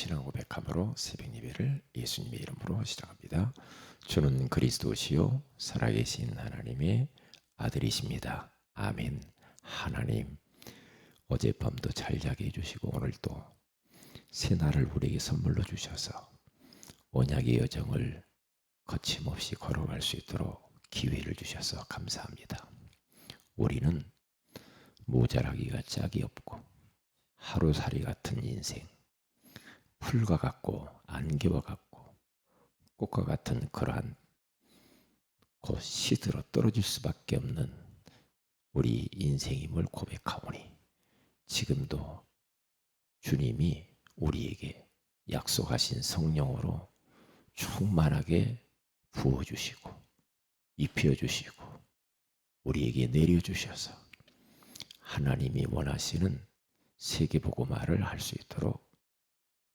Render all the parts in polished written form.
신앙 고백함으로 새벽 예배를 예수님의 이름으로 시작합니다. 주는 그리스도시요 살아계신 하나님의 아들이십니다. 아멘. 하나님, 어젯밤도 잘 자게 해주시고 오늘도 새날을 우리에게 선물로 주셔서 언약의 여정을 거침없이 걸어갈 수 있도록 기회를 주셔서 감사합니다. 우리는 모자라기가 짝이 없고 하루살이 같은 인생, 풀과 같고 안개와 같고 꽃과 같은 그러한 곧 시들어 떨어질 수밖에 없는 우리 인생임을 고백하오니 지금도 주님이 우리에게 약속하신 성령으로 충만하게 부어주시고 입혀주시고 우리에게 내려주셔서 하나님이 원하시는 세계복음화를 할 수 있도록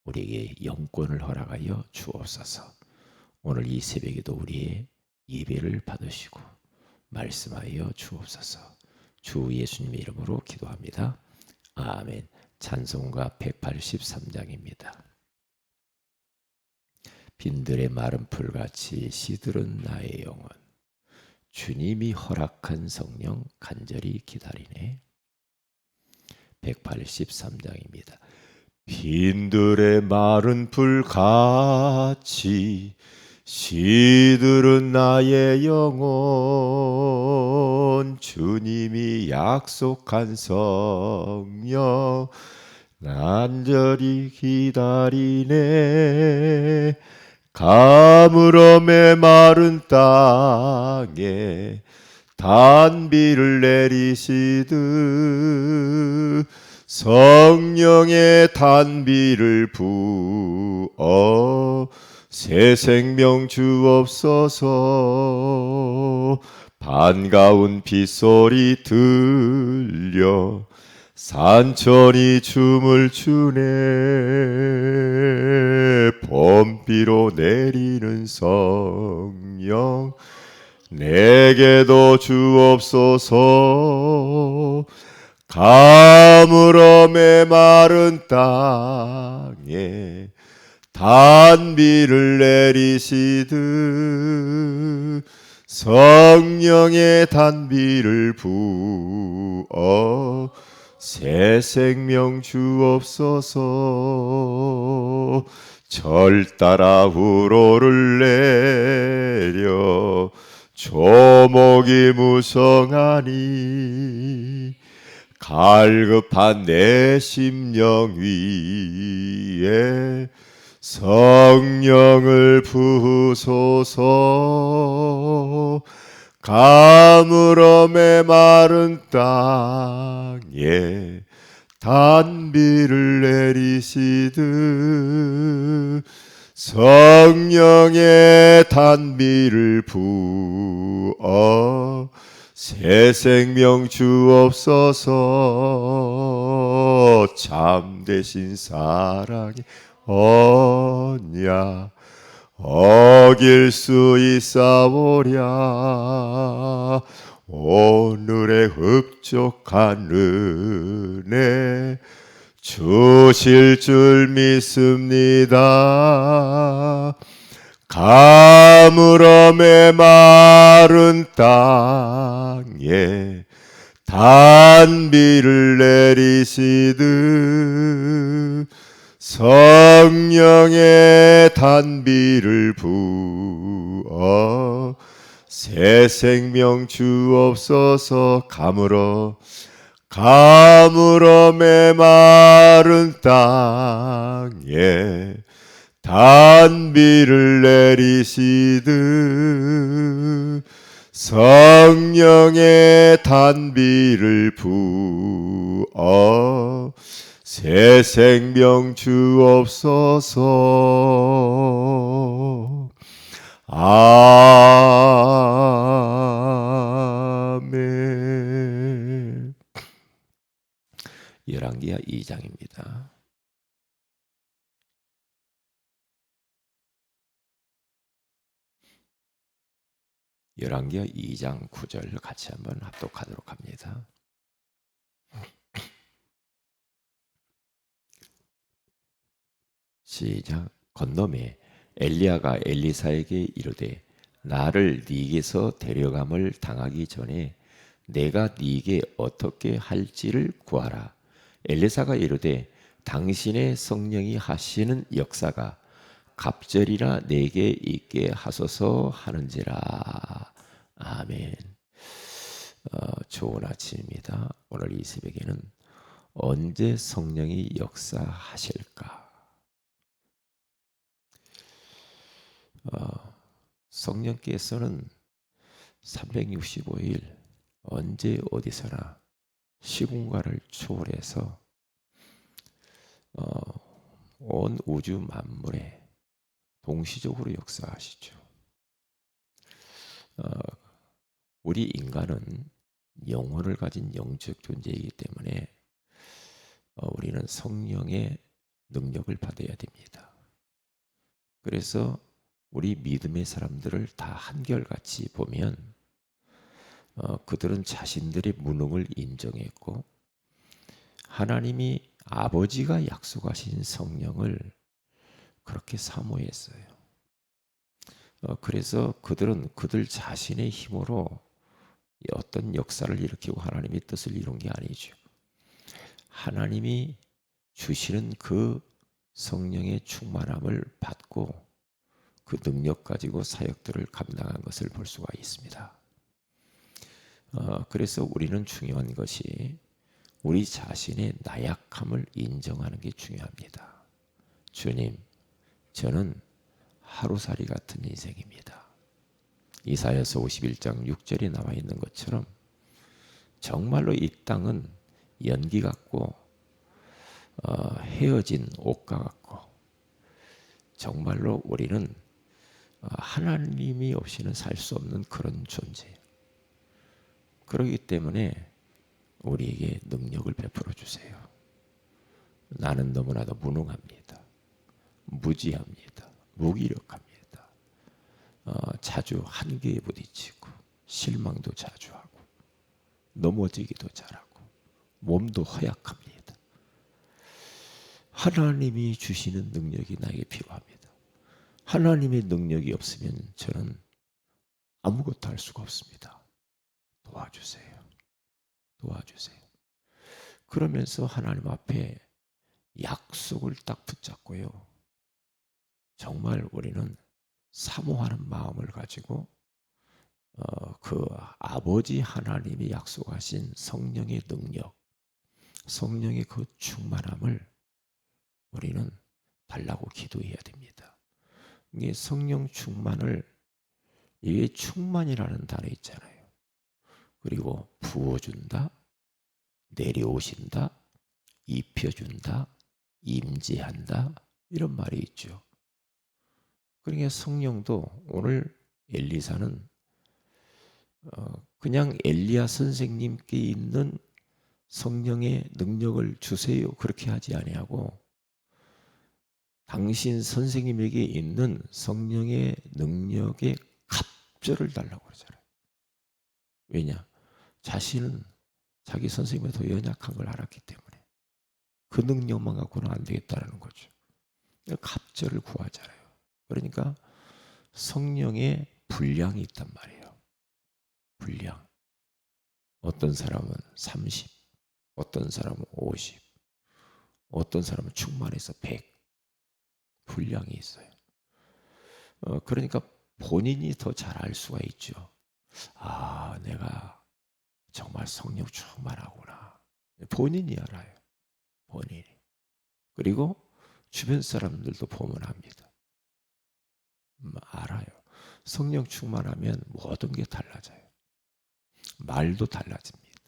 우리에게 영권을 허락하여 주옵소서. 오늘 이 새벽에도 우리의 예배를 받으시고 말씀하여 주옵소서. 주 예수님의 이름으로 기도합니다. 아멘. 찬송가 183장입니다. 빈들의 마른 풀같이 시들은 나의 영혼, 주님이 허락한 성령 간절히 기다리네. 183장입니다. 빈들의 마른 풀같이 시들은 나의 영혼, 주님이 약속한 성령 간절히 기다리네. 가물어 메마른 땅에 단비를 내리시듯 성령의 단비를 부어 새 생명 주옵소서. 반가운 빗소리 들려 산천이 춤을 추네. 봄비로 내리는 성령 내게도 주옵소서. 가물어 메마른 땅에 단비를 내리시듯 성령의 단비를 부어 새 생명 주옵소서. 절 따라 우로를 내려 조목이 무성하니 갈급한 내 심령 위에 성령을 부으소서. 가물어 메마른 땅에 단비를 내리시듯 성령의 단비를 부어 새 생명 주옵소서. 참되신 사랑의 언약 어길 수 있사오랴. 오늘의 흡족한 은혜 주실 줄 믿습니다. 가물어 메마른 땅에 단비를 내리시듯 성령의 단비를 부어 새 생명 주옵소서. 가물어 메마른 땅에 단비를 내리시듯 성령의 단비를 부어 새 생명 주옵소서. 아멘. 열왕기하 2장입니다. 열왕기하 2장 9절 같이 한번 합독하도록 합니다. 시작. 건너매 엘리야가 엘리사에게 이르되 나를 네게서 데려감을 당하기 전에 내가 네게 어떻게 할지를 구하라. 엘리사가 이르되 당신의 성령이 하시는 역사가 갑절이나 내게 있게 하소서 하는지라. 아멘. 좋은 아침입니다. 오늘 이 새벽에는 언제 성령이 역사하실까? 성령께서는 365일 언제 어디서나 시공간을 초월해서 온 우주 만물에 동시적으로 역사하시죠. 우리 인간은 영혼을 가진 영적 존재이기 때문에 우리는 성령의 능력을 받아야 됩니다. 그래서 우리 믿음의 사람들을 다 한결같이 보면 그들은 자신들의 무능을 인정했고 하나님이 아버지가 약속하신 성령을 그렇게 사모했어요. 그래서 그들은 그들 자신의 힘으로 어떤 역사를 일으키고 하나님의 뜻을 이룬 게 아니죠. 하나님이 주시는 그 성령의 충만함을 받고 그 능력 가지고 사역들을 감당한 것을 볼 수가 있습니다. 그래서 우리는 중요한 것이 우리 자신의 나약함을 인정하는 게 중요합니다. 주님, 저는 하루살이 같은 인생입니다. 이사야서 51장 6절에 나와 있는 것처럼 정말로 이 땅은 연기 같고 헤어진 옷과 같고 정말로 우리는 하나님이 없이는 살 수 없는 그런 존재. 그렇기 때문에 우리에게 능력을 베풀어 주세요. 나는 너무나도 무능합니다. 무지합니다. 무기력합니다. 자주 한계에 부딪히고 실망도 자주 하고 넘어지기도 잘하고 몸도 허약합니다. 하나님이 주시는 능력이 나에게 필요합니다. 하나님의 능력이 없으면 저는 아무것도 할 수가 없습니다. 도와주세요. 도와주세요. 그러면서 하나님 앞에 약속을 딱 붙잡고요. 정말 우리는 사모하는 마음을 가지고 그 아버지 하나님이 약속하신 성령의 능력, 성령의 그 충만함을 우리는 달라고 기도해야 됩니다. 이게 성령 충만을 이게 충만이라는 단어 있잖아요. 그리고 부어준다, 내려오신다, 입혀준다, 임재한다 이런 말이 있죠. 그러니까 성령도 오늘 엘리사는 그냥 엘리야 선생님께 있는 성령의 능력을 주세요 그렇게 하지 아니하고 당신 선생님에게 있는 성령의 능력의 갑절을 달라고 그러잖아요. 왜냐? 자신은 자기 선생님보다 더 연약한 걸 알았기 때문에 그 능력만 갖고는 안 되겠다는 거죠. 갑절을 구하잖아요. 그러니까 성령의 분량이 있단 말이에요. 분량. 어떤 사람은 30, 어떤 사람은 50, 어떤 사람은 충만해서 100 분량이 있어요. 그러니까 본인이 더 잘 알 수가 있죠. 아, 내가 정말 성령 충만하구나. 본인이 알아요. 본인이. 그리고 주변 사람들도 보면 압니다. 알아요. 성령 충만하면 모든 게 달라져요. 말도 달라집니다.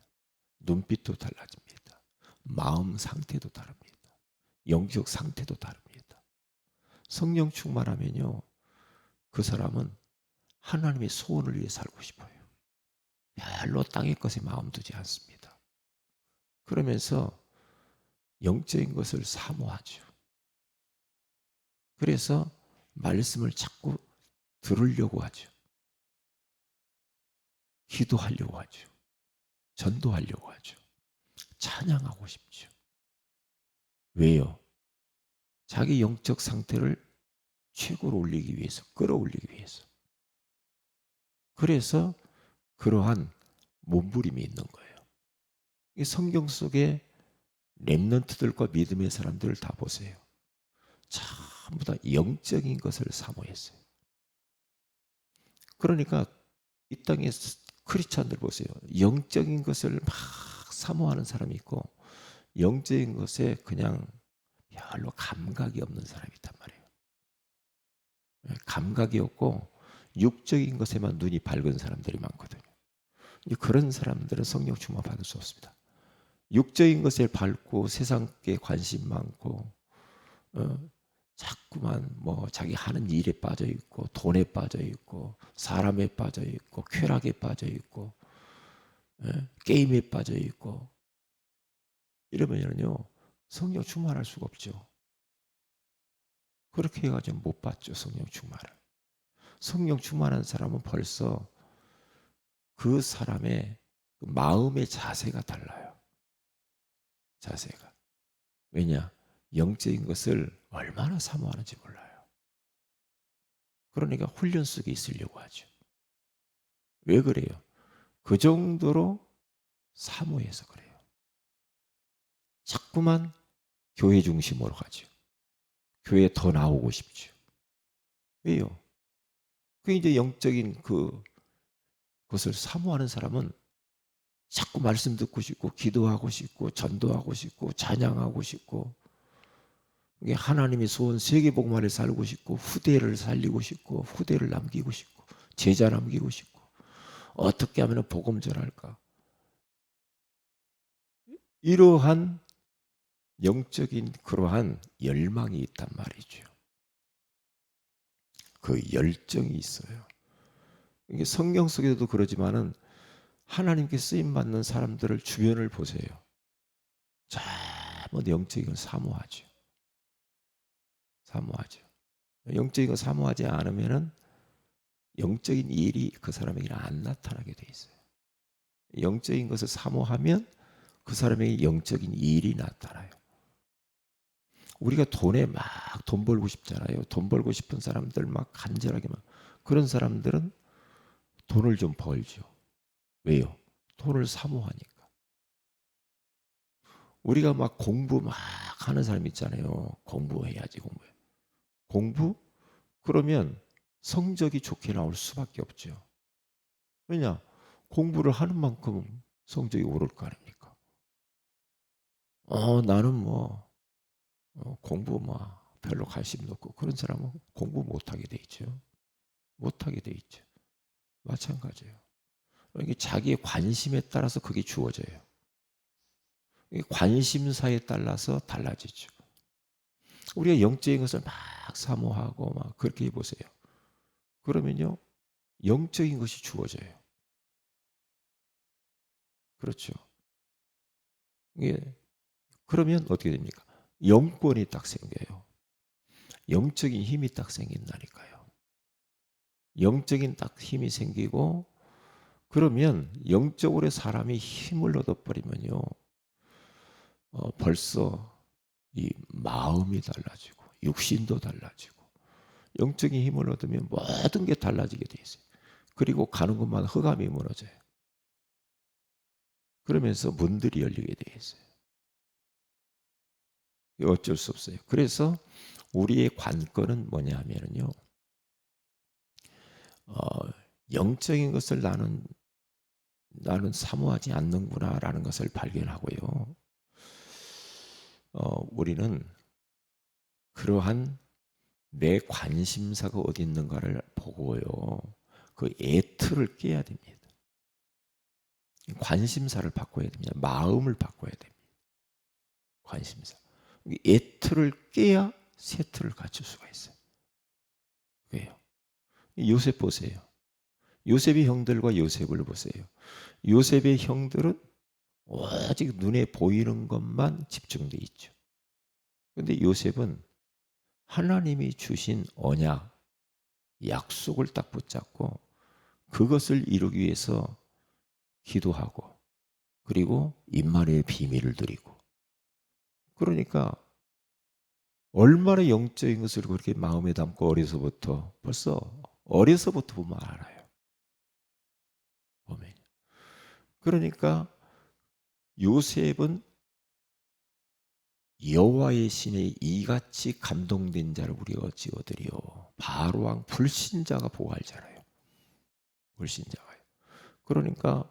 눈빛도 달라집니다. 마음 상태도 다릅니다. 영적 상태도 다릅니다. 성령 충만하면요. 그 사람은 하나님의 소원을 위해 살고 싶어요. 별로 땅의 것에 마음 두지 않습니다. 그러면서 영적인 것을 사모하죠. 그래서 말씀을 자꾸 들으려고 하죠. 기도하려고 하죠. 전도하려고 하죠. 찬양하고 싶죠. 왜요? 자기 영적 상태를 최고로 올리기 위해서, 끌어올리기 위해서. 그래서 그러한 몸부림이 있는 거예요. 이 성경 속에 렘넌트들과 믿음의 사람들을 다 보세요. 전부 다 영적인 것을 사모했어요. 그러니까 이 땅의 크리스찬들 보세요. 영적인 것을 막 사모하는 사람이 있고 영적인 것에 그냥 별로 감각이 없는 사람이 있단 말이에요. 감각이 없고 육적인 것에만 눈이 밝은 사람들이 많거든요. 그런 사람들은 성령 충만 받을 수 없습니다. 육적인 것에 밝고 세상에 관심 많고 자꾸만 뭐 자기 하는 일에 빠져 있고 돈에 빠져 있고 사람에 빠져 있고 쾌락에 빠져 있고 게임에 빠져 있고 이러면요 성령 충만할 수가 없죠. 그렇게 해가지고 못 받죠. 성령 충만을. 성령 충만한 사람은 벌써 그 사람의 마음의 자세가 달라요. 자세가. 왜냐? 영적인 것을 얼마나 사모하는지 몰라요. 그러니까 훈련 속에 있으려고 하죠. 왜 그래요? 그 정도로 사모해서 그래요. 자꾸만 교회 중심으로 가죠. 교회에 더 나오고 싶죠. 왜요? 그 이제 영적인 그것을 사모하는 사람은 자꾸 말씀 듣고 싶고 기도하고 싶고 전도하고 싶고 찬양하고 싶고 하나님의 소원 세계복음화를 살고 싶고 후대를 살리고 싶고 후대를 남기고 싶고 제자 남기고 싶고 어떻게 하면 복음 전할까? 이러한 영적인 그러한 열망이 있단 말이죠. 그 열정이 있어요. 이게 성경 속에도 그러지만은 하나님께 쓰임 받는 사람들을 주변을 보세요. 전부 영적인 걸 사모하죠. 사모하죠. 영적인 걸 사모하지 않으면은 영적인 일이 그 사람에게 안 나타나게 돼 있어요. 영적인 것을 사모하면 그 사람에게 영적인 일이 나타나요. 우리가 돈에 막 돈 벌고 싶잖아요. 돈 벌고 싶은 사람들 막 간절하게 막 그런 사람들은 돈을 좀 벌죠. 왜요? 돈을 사모하니까. 우리가 막 공부 막 하는 사람 있잖아요. 공부해야지 공부해. 공부? 그러면 성적이 좋게 나올 수밖에 없죠. 왜냐? 공부를 하는 만큼 성적이 오를 거 아닙니까? 나는 뭐 공부 뭐 별로 관심도 없고 그런 사람은 공부 못하게 돼 있죠. 못하게 돼 있죠. 마찬가지예요. 이게 자기의 관심에 따라서 그게 주어져요. 관심사에 따라서 달라지죠. 우리가 영적인 것을 막 사모하고 막 그렇게 해보세요. 그러면요 영적인 것이 주어져요. 그렇죠. 이게 그러면 어떻게 됩니까? 영권이 딱 생겨요. 영적인 힘이 딱 생긴다니까요. 영적인 딱 힘이 생기고 그러면 영적으로 사람이 힘을 얻어버리면요. 벌써 이 마음이 달라지고 육신도 달라지고 영적인 힘을 얻으면 모든 게 달라지게 돼 있어요. 그리고 가는 곳마다 흑암이 무너져요. 그러면서 문들이 열리게 돼 있어요. 어쩔 수 없어요. 그래서 우리의 관건은 뭐냐 하면요. 영적인 것을 나는 사모하지 않는구나라는 것을 발견하고요. 우리는 그러한 내 관심사가 어디 있는가를 보고요. 그 애틀을 깨야 됩니다. 관심사를 바꿔야 됩니다. 마음을 바꿔야 됩니다. 관심사. 애틀을 깨야 세틀을 갖출 수가 있어요. 왜요? 요셉 보세요. 요셉의 형들과 요셉을 보세요. 요셉의 형들은 오직 눈에 보이는 것만 집중돼 있죠. 그런데 요셉은 하나님이 주신 언약, 약속을 딱 붙잡고 그것을 이루기 위해서 기도하고 그리고 임마누엘의 비밀을 드리고 그러니까 얼마나 영적인 것을 그렇게 마음에 담고 벌써 어려서부터 보면 알아요. 보면. 그러니까 요셉은 여호와의 신에 이같이 감동된 자를 우리가 어찌 얻으리요. 바로 왕 불신자가 보호할잖아요. 불신자가요. 그러니까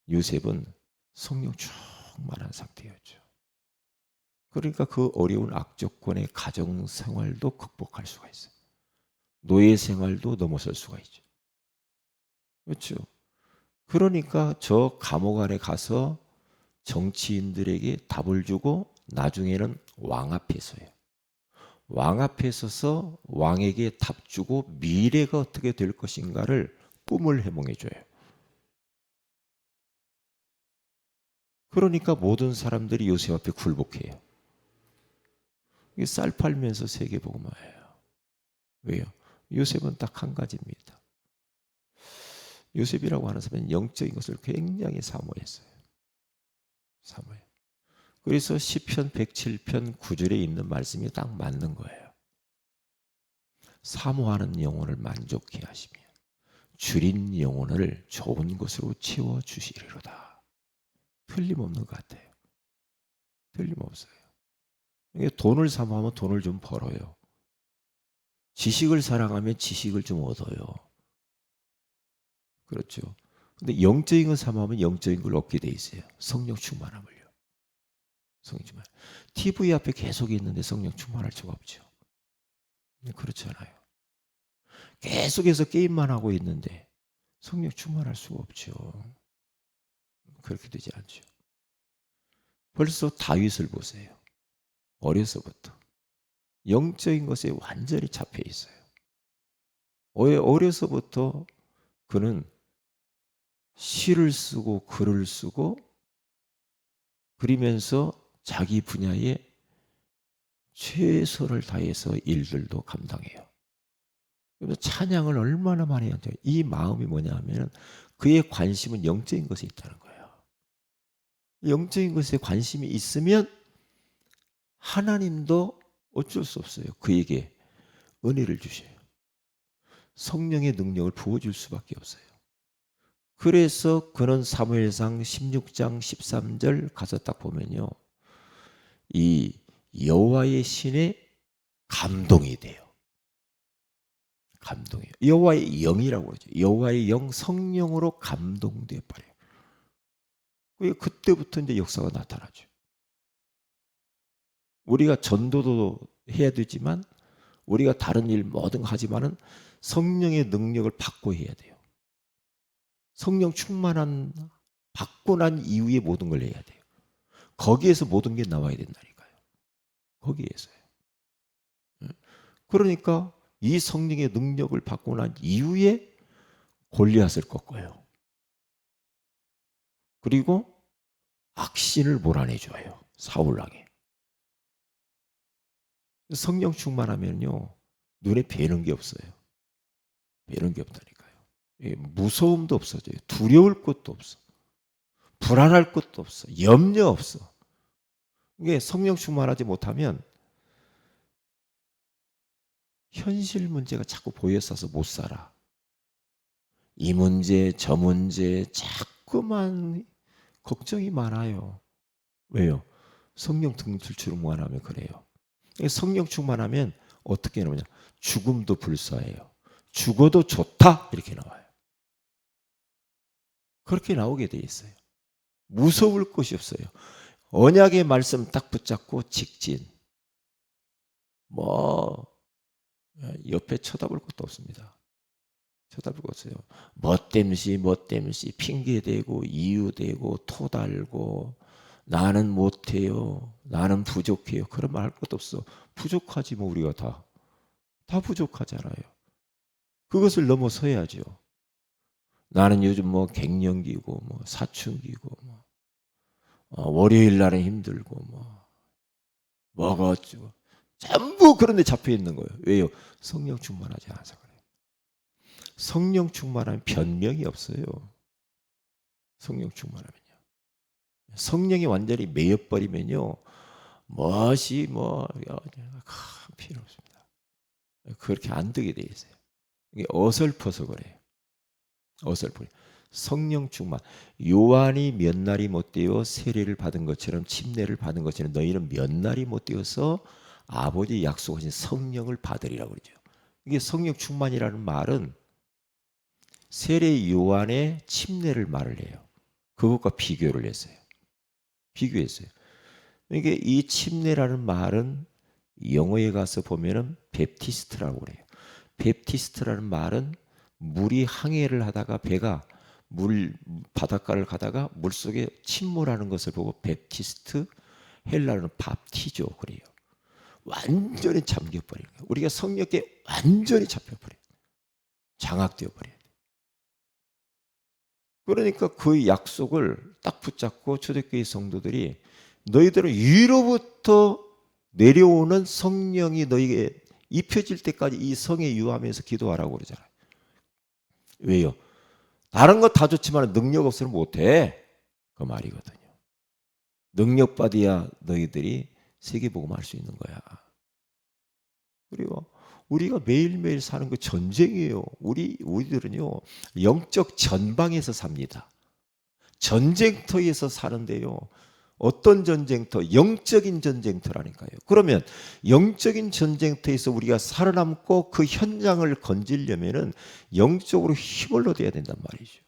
요셉은 성령 충만한 상태였죠. 그러니까 그 어려운 악조건의 가정 생활도 극복할 수가 있어요. 노예 생활도 넘어설 수가 있죠. 그렇죠. 그러니까 저 감옥 안에 가서 정치인들에게 답을 주고 나중에는 왕 앞에 서요. 왕 앞에 서서 왕에게 답 주고 미래가 어떻게 될 것인가를 꿈을 해몽해 줘요. 그러니까 모든 사람들이 요셉 앞에 굴복해요. 이게 쌀 팔면서 세계복음화예요. 왜요? 요셉은 딱 한 가지입니다. 요셉이라고 하는 사람은 영적인 것을 굉장히 사모했어요. 사모해요. 그래서 시편 107편 9절에 있는 말씀이 딱 맞는 거예요. 사모하는 영혼을 만족해 하시며 줄인 영혼을 좋은 것으로 채워주시리로다. 틀림없는 것 같아요. 틀림없어요. 돈을 사모하면 돈을 좀 벌어요. 지식을 사랑하면 지식을 좀 얻어요. 그렇죠. 근데 영적인 걸 사모하면 영적인 걸 얻게 돼 있어요. 성령 충만함을요. 성령 충만. TV 앞에 계속 있는데 성령 충만할 수가 없죠. 그렇잖아요. 계속해서 게임만 하고 있는데 성령 충만할 수가 없죠. 그렇게 되지 않죠. 벌써 다윗을 보세요. 어려서부터 영적인 것에 완전히 잡혀 있어요. 어려서부터 그는 시를 쓰고 글을 쓰고 그리면서 자기 분야에 최선을 다해서 일들도 감당해요. 그래서 찬양을 얼마나 많이 하죠. 이 마음이 뭐냐 하면 그의 관심은 영적인 것에 있다는 거예요. 영적인 것에 관심이 있으면 하나님도 어쩔 수 없어요. 그에게 은혜를 주셔요. 성령의 능력을 부어줄 수밖에 없어요. 그래서 그는 사무엘상 16장 13절 가서 딱 보면요. 이 여호와의 신에 감동이 돼요. 감동이에요. 여호와의 영이라고 그러죠. 여호와의 영 성령으로 감동돼 버려요. 그때부터 이제 역사가 나타나죠. 우리가 전도도 해야 되지만 우리가 다른 일 뭐든 하지만은 성령의 능력을 받고 해야 돼요. 성령 충만한 받고 난 이후에 모든 걸 해야 돼요. 거기에서 모든 게 나와야 된다니까요. 거기에서요. 그러니까 이 성령의 능력을 받고 난 이후에 골리앗을 꺾어요. 그리고 악신을 몰아내줘요. 사울왕에. 성령 충만하면요. 눈에 뵈는 게 없어요. 뵈는 게 없다니까요. 무서움도 없어져요. 두려울 것도 없어. 불안할 것도 없어. 염려 없어. 이게 성령 충만하지 못하면 현실 문제가 자꾸 보여서서 못 살아. 이 문제 저 문제 자꾸만 걱정이 많아요. 왜요? 성령 충만하면 그래요. 성령 충만하면 어떻게 나오냐? 죽음도 불사해요. 죽어도 좋다 이렇게 나와요. 그렇게 나오게 돼 있어요. 무서울 것이 없어요. 언약의 말씀 딱 붙잡고 직진. 뭐 옆에 쳐다볼 것도 없습니다. 쳐다볼 것 없어요. 멋댐시 핑계대고 이유대고 토달고 나는 못해요. 나는 부족해요. 그런 말 할 것도 없어. 부족하지 뭐 우리가 다 부족하잖아요. 그것을 넘어서야죠. 나는 요즘 뭐 갱년기고 뭐 사춘기고 뭐 월요일 날은 힘들고 뭐가 어쩌고 전부 그런 데 잡혀 있는 거예요. 왜요? 성령 충만하지 않아서 그래요. 성령 충만하면 변명이 없어요. 성령 충만하면요. 성령이 완전히 매여버리면요. 멋이 필요 없습니다. 그렇게 안 되게 돼 있어요. 이게 어설퍼서 그래요. 어설퍼. 성령 충만. 요한이 몇 날이 못 되어 세례를 받은 것처럼 침례를 받은 것처럼 너희는 몇 날이 못 되어서 아버지 약속하신 성령을 받으리라고 그러죠. 이게 성령 충만이라는 말은 세례 요한의 침례를 말을 해요. 그것과 비교를 했어요. 비교했어요. 이게 이 침례라는 말은 영어에 가서 보면은 베프티스트라고 그래요. 베프티스트라는 말은 물이 항해를 하다가 배가 바닷가를 가다가 물속에 침몰하는 것을 보고 베프티스트, 헬라어는 밥티죠 그래요. 완전히 잠겨버린 거예요. 우리가 성령께 완전히 잡혀버려요. 장악되어 버려요. 그러니까 그 약속을 딱 붙잡고 초대교회 성도들이 너희들은 위로부터 내려오는 성령이 너희에게 입혀질 때까지 이 성에 유하면서 기도하라고 그러잖아요. 왜요? 다른 거 다 좋지만 능력 없으면 못해. 그 말이거든요. 능력 받아야 너희들이 세계복음 할 수 있는 거야. 그리고 우리가 매일매일 사는 거 전쟁이에요. 우리들은요, 영적 전방에서 삽니다. 전쟁터에서 사는데요. 어떤 전쟁터? 영적인 전쟁터라니까요. 그러면 영적인 전쟁터에서 우리가 살아남고 그 현장을 건지려면은 영적으로 힘을 얻어야 된단 말이죠.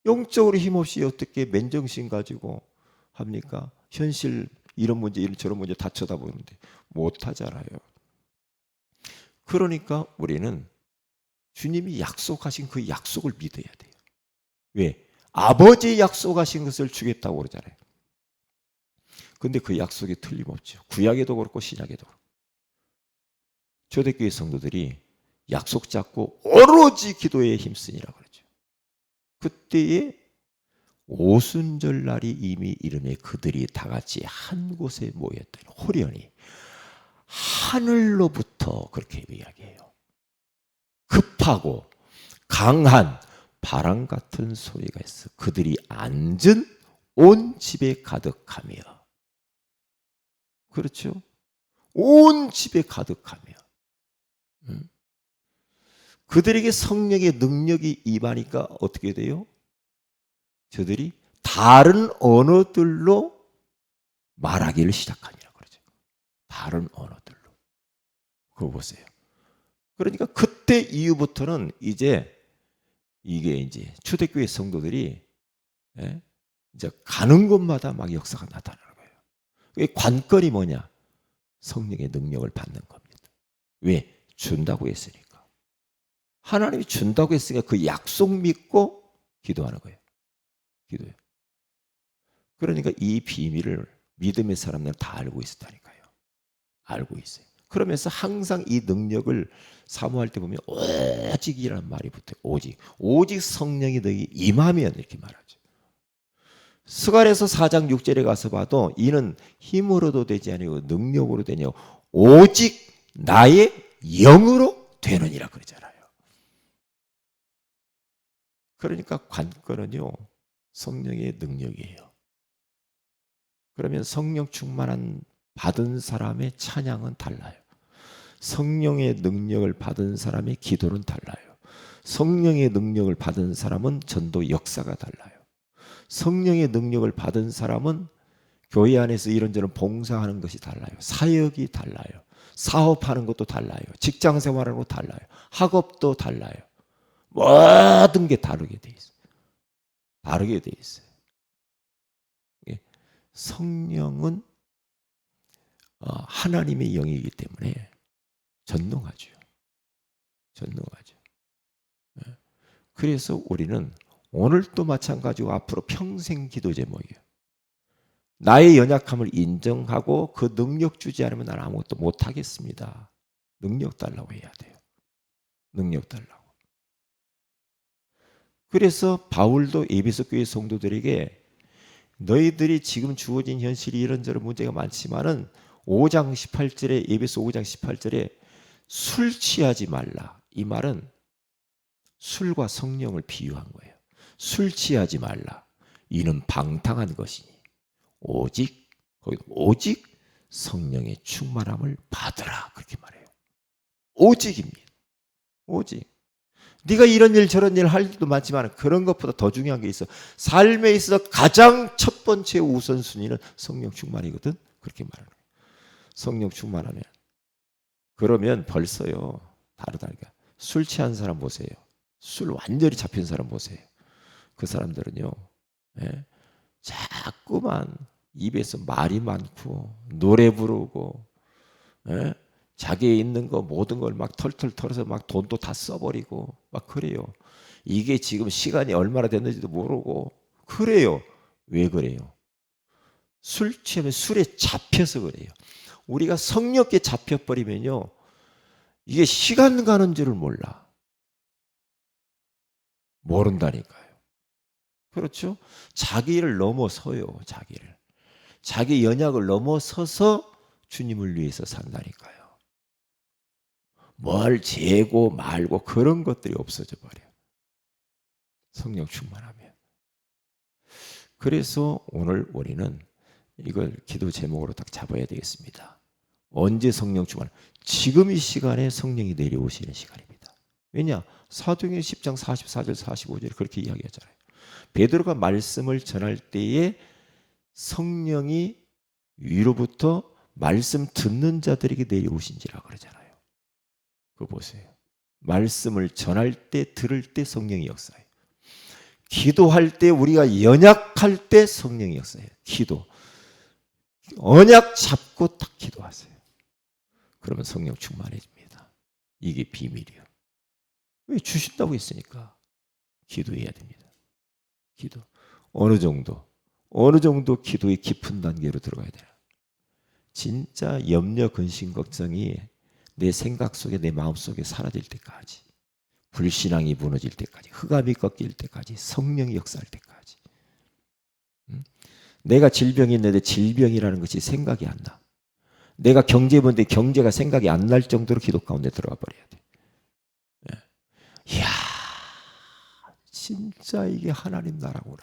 영적으로 힘없이 어떻게 맨정신 가지고 합니까? 현실 이런 문제, 이런 저런 문제 다 쳐다보는데 못하잖아요. 그러니까 우리는 주님이 약속하신 그 약속을 믿어야 돼요. 왜? 아버지 약속하신 것을 주겠다고 그러잖아요. 근데 그 약속이 틀림없죠. 구약에도 그렇고 신약에도 그렇고. 초대교회 성도들이 약속 잡고 오로지 기도에 힘쓰니라 그러죠. 그때에 오순절 날이 이미 이름에 그들이 다 같이 한 곳에 모였더니 호련히 하늘로부터 그렇게 이야기해요. 급하고 강한 바람 같은 소리가 있어 그들이 앉은 온 집에 가득하며, 그렇죠? 온 집에 가득하며, 그들에게 성령의 능력이 임하니까 어떻게 돼요? 저들이 다른 언어들로 말하기를 시작하니라 그러죠. 다른 언어들로. 그거 보세요. 그러니까 그때 이후부터는 이게 이제 초대교회 성도들이 이제 가는 곳마다 막 역사가 나타나는 거예요. 관건이 뭐냐? 성령의 능력을 받는 겁니다. 왜? 준다고 했으니까. 하나님이 준다고 했으니까 그 약속 믿고 기도하는 거예요. 기도해요. 그러니까 이 비밀을 믿음의 사람들은 다 알고 있었다니까요. 알고 있어요. 그러면서 항상 이 능력을 사모할 때 보면 오직이라는 말이 붙어요. 오직 성령이 너희 임하면 이렇게 말하죠. 스가랴서 4장 6절에 가서 봐도 이는 힘으로도 되지 아니고 능력으로 되냐고 오직 나의 영으로 되느니라 그러잖아요. 그러니까 관건은요, 성령의 능력이에요. 그러면 성령 충만한 받은 사람의 찬양은 달라요. 성령의 능력을 받은 사람의 기도는 달라요. 성령의 능력을 받은 사람은 전도 역사가 달라요. 성령의 능력을 받은 사람은 교회 안에서 이런저런 봉사하는 것이 달라요. 사역이 달라요. 사업하는 것도 달라요. 직장 생활하는 것도 달라요. 학업도 달라요. 모든 게 다르게 돼 있어요. 다르게 돼 있어요. 성령은 하나님의 영이기 때문에 전능하죠. 전능하죠. 그래서 우리는 오늘도 마찬가지고 앞으로 평생 기도 제목이에요. 나의 연약함을 인정하고 그 능력 주지 않으면 나는 아무것도 못하겠습니다. 능력 달라고 해야 돼요. 능력 달라고. 그래서 바울도 에베소 교회 성도들에게 너희들이 지금 주어진 현실이 이런저런 문제가 많지만은 5장 18절에 에베소 5장 18절에 술 취하지 말라. 이 말은 술과 성령을 비유한 거예요. 술 취하지 말라. 이는 방탕한 것이니 오직 거기 오직 성령의 충만함을 받으라 그렇게 말해요. 오직입니다. 오직. 네가 이런 일 저런 일 할 일도 많지만 그런 것보다 더 중요한 게 있어. 삶에 있어서 가장 첫 번째 우선순위는 성령 충만이거든. 그렇게 말하는 거예요. 성령 충만하면. 그러면 벌써요. 다르다니까. 술 취한 사람 보세요. 술 완전히 잡힌 사람 보세요. 그 사람들은요. 예? 자꾸만 입에서 말이 많고 노래 부르고 예? 자기에 있는 거 모든 걸 막 털털 털어서 막 돈도 다 써버리고 막 그래요. 이게 지금 시간이 얼마나 됐는지도 모르고 그래요. 왜 그래요? 술 취하면 술에 잡혀서 그래요. 우리가 성령께 잡혀버리면요. 이게 시간 가는 줄을 몰라. 모른다니까요. 그렇죠? 자기를 넘어서요. 자기를. 자기 연약을 넘어서서 주님을 위해서 산다니까요. 뭘 재고 말고 그런 것들이 없어져 버려요. 성령 충만하면. 그래서 오늘 우리는 이걸 기도 제목으로 딱 잡아야 되겠습니다. 언제 성령 충만? 지금 이 시간에 성령이 내려오시는 시간입니다. 왜냐? 사도행전 10장 44절 45절에 그렇게 이야기하잖아요. 베드로가 말씀을 전할 때에 성령이 위로부터 말씀 듣는 자들에게 내려오신지라 그러잖아요. 그거 보세요. 말씀을 전할 때 들을 때 성령이 역사해요. 기도할 때 우리가 연약할 때 성령이 역사해요. 기도. 언약 잡고 딱 기도하세요. 그러면 성령 충만해집니다. 이게 비밀이에요. 왜 주신다고 했으니까 기도해야 됩니다. 기도. 어느 정도 기도의 깊은 단계로 들어가야 돼요. 진짜 염려, 근심, 걱정이 내 생각 속에 내 마음 속에 사라질 때까지, 불신앙이 무너질 때까지, 흑암이 꺾일 때까지, 성령이 역사할 때까지. 내가 질병이 있는데 질병이라는 것이 생각이 안 나. 내가 경제 문제 경제가 생각이 안 날 정도로 기도 가운데 들어가 버려야 돼. 이야, 진짜 이게 하나님 나라구나.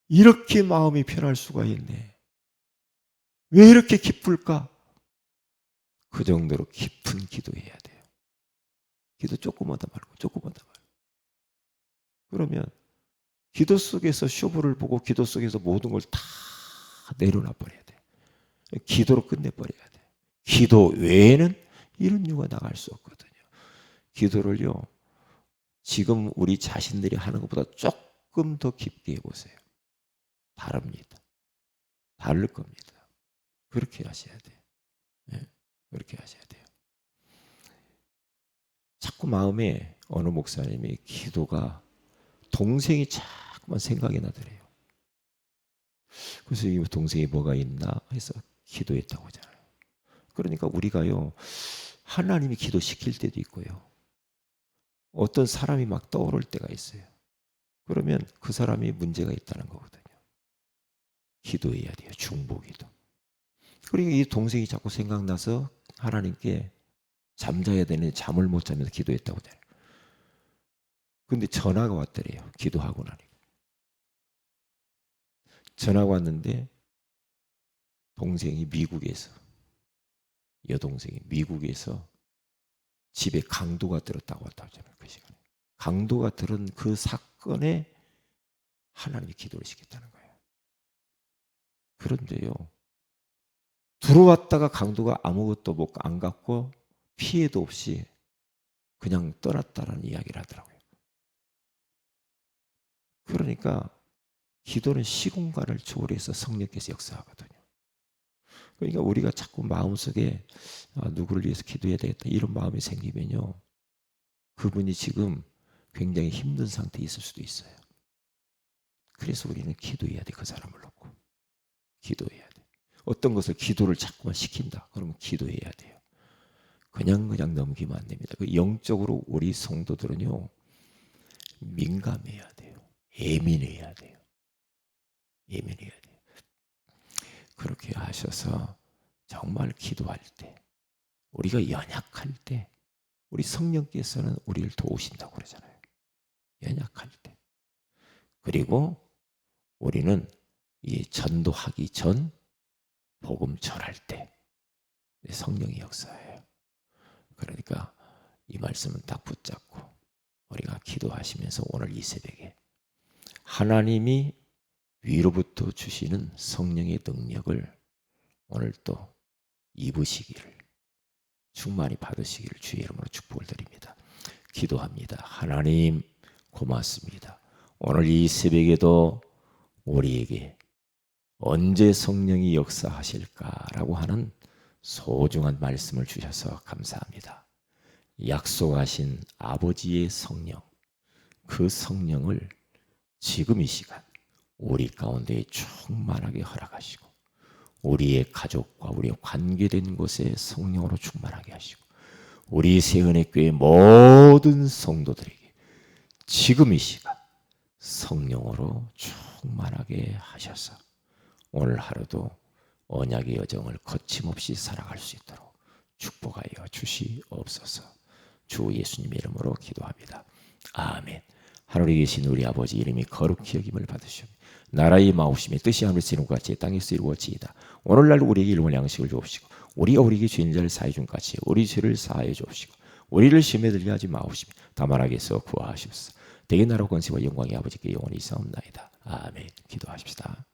이렇게 마음이 편할 수가 있네. 왜 이렇게 기쁠까? 그 정도로 깊은 기도해야 돼요. 기도 조금마다 말고 조금마다 말고. 그러면 기도 속에서 쇼부를 보고 기도 속에서 모든 걸 다 내려놔 버려야 돼. 기도로 끝내버려야 돼. 기도 외에는 이런 이유가 나갈 수 없거든요. 기도를요. 지금 우리 자신들이 하는 것보다 조금 더 깊게 해보세요. 다릅니다. 다를 겁니다. 그렇게 하셔야 돼요. 네, 그렇게 하셔야 돼요. 자꾸 마음에 어느 목사님이 기도가 동생이 자꾸만 생각이 나더래요. 그래서 이 동생이 뭐가 있나 해서 기도했다고 하잖아요. 그러니까 우리가요. 하나님이 기도시킬 때도 있고요. 어떤 사람이 막 떠오를 때가 있어요. 그러면 그 사람이 문제가 있다는 거거든요. 기도해야 돼요. 중보기도. 그리고 이 동생이 자꾸 생각나서 하나님께 잠자야 되는데 잠을 못 자면서 기도했다고 하잖아요. 근데 전화가 왔더래요. 기도하고 나니까. 전화가 왔는데 동생이 미국에서 여동생이 미국에서 집에 강도가 들었다고 하잖아요. 그 시간에. 강도가 들은 그 사건에 하나님이 기도를 시켰다는 거예요. 그런데요. 들어왔다가 강도가 아무것도 안 갖고 피해도 없이 그냥 떠났다라는 이야기를 하더라고요. 그러니까 기도는 시공간을 초월해서 성령께서 역사하거든요. 그러니까 우리가 자꾸 마음속에 누구를 위해서 기도해야 되겠다 이런 마음이 생기면요. 그분이 지금 굉장히 힘든 상태에 있을 수도 있어요. 그래서 우리는 기도해야 돼. 그 사람을 놓고. 기도해야 돼. 어떤 것을 기도를 자꾸만 시킨다. 그러면 기도해야 돼요. 그냥 넘기면 안 됩니다. 그 영적으로 우리 성도들은요. 민감해야 돼요. 예민해야 돼요. 예민해야 돼요. 그렇게 하셔서 정말 기도할 때 우리가 연약할 때 우리 성령께서는 우리를 도우신다고 그러잖아요. 연약할 때. 그리고 우리는 이 전도하기 전 복음 전할 때 성령의 역사예요. 그러니까 이 말씀은 딱 붙잡고 우리가 기도하시면서 오늘 이 새벽에 하나님이 위로부터 주시는 성령의 능력을 오늘 또 입으시기를, 충만히 받으시기를 주의 이름으로 축복을 드립니다. 기도합니다. 하나님 고맙습니다. 오늘 이 새벽에도 우리에게 언제 성령이 역사하실까라고 하는 소중한 말씀을 주셔서 감사합니다. 약속하신 아버지의 성령, 그 성령을 지금 이 시간 우리 가운데 충만하게 허락하시고 우리의 가족과 우리의 관계된 곳에 성령으로 충만하게 하시고 우리 새은혜교회 모든 성도들에게 지금 이 시간 성령으로 충만하게 하셔서 오늘 하루도 언약의 여정을 거침없이 살아갈 수 있도록 축복하여 주시옵소서. 주 예수님의 이름으로 기도합니다. 아멘. 하늘에 계신 우리 아버지 이름이 거룩히 여김을 받으시옵니 나라의 마옵심에 뜻이 하늘에서 이룬 것 같이 땅에서 이루어지이다. 오늘날 우리에게 일용할 양식을 주옵시고 우리가 우리에게 죄인 자를 사해 준 같이 우리 죄를 사하여 주옵시고 우리를 시험에 들게 하지 마옵시며 다만 악에서 구하시옵소서. 대개 나라 권세와 영광이 아버지께 영원히 있사옵나이다. 아멘. 기도하십시다.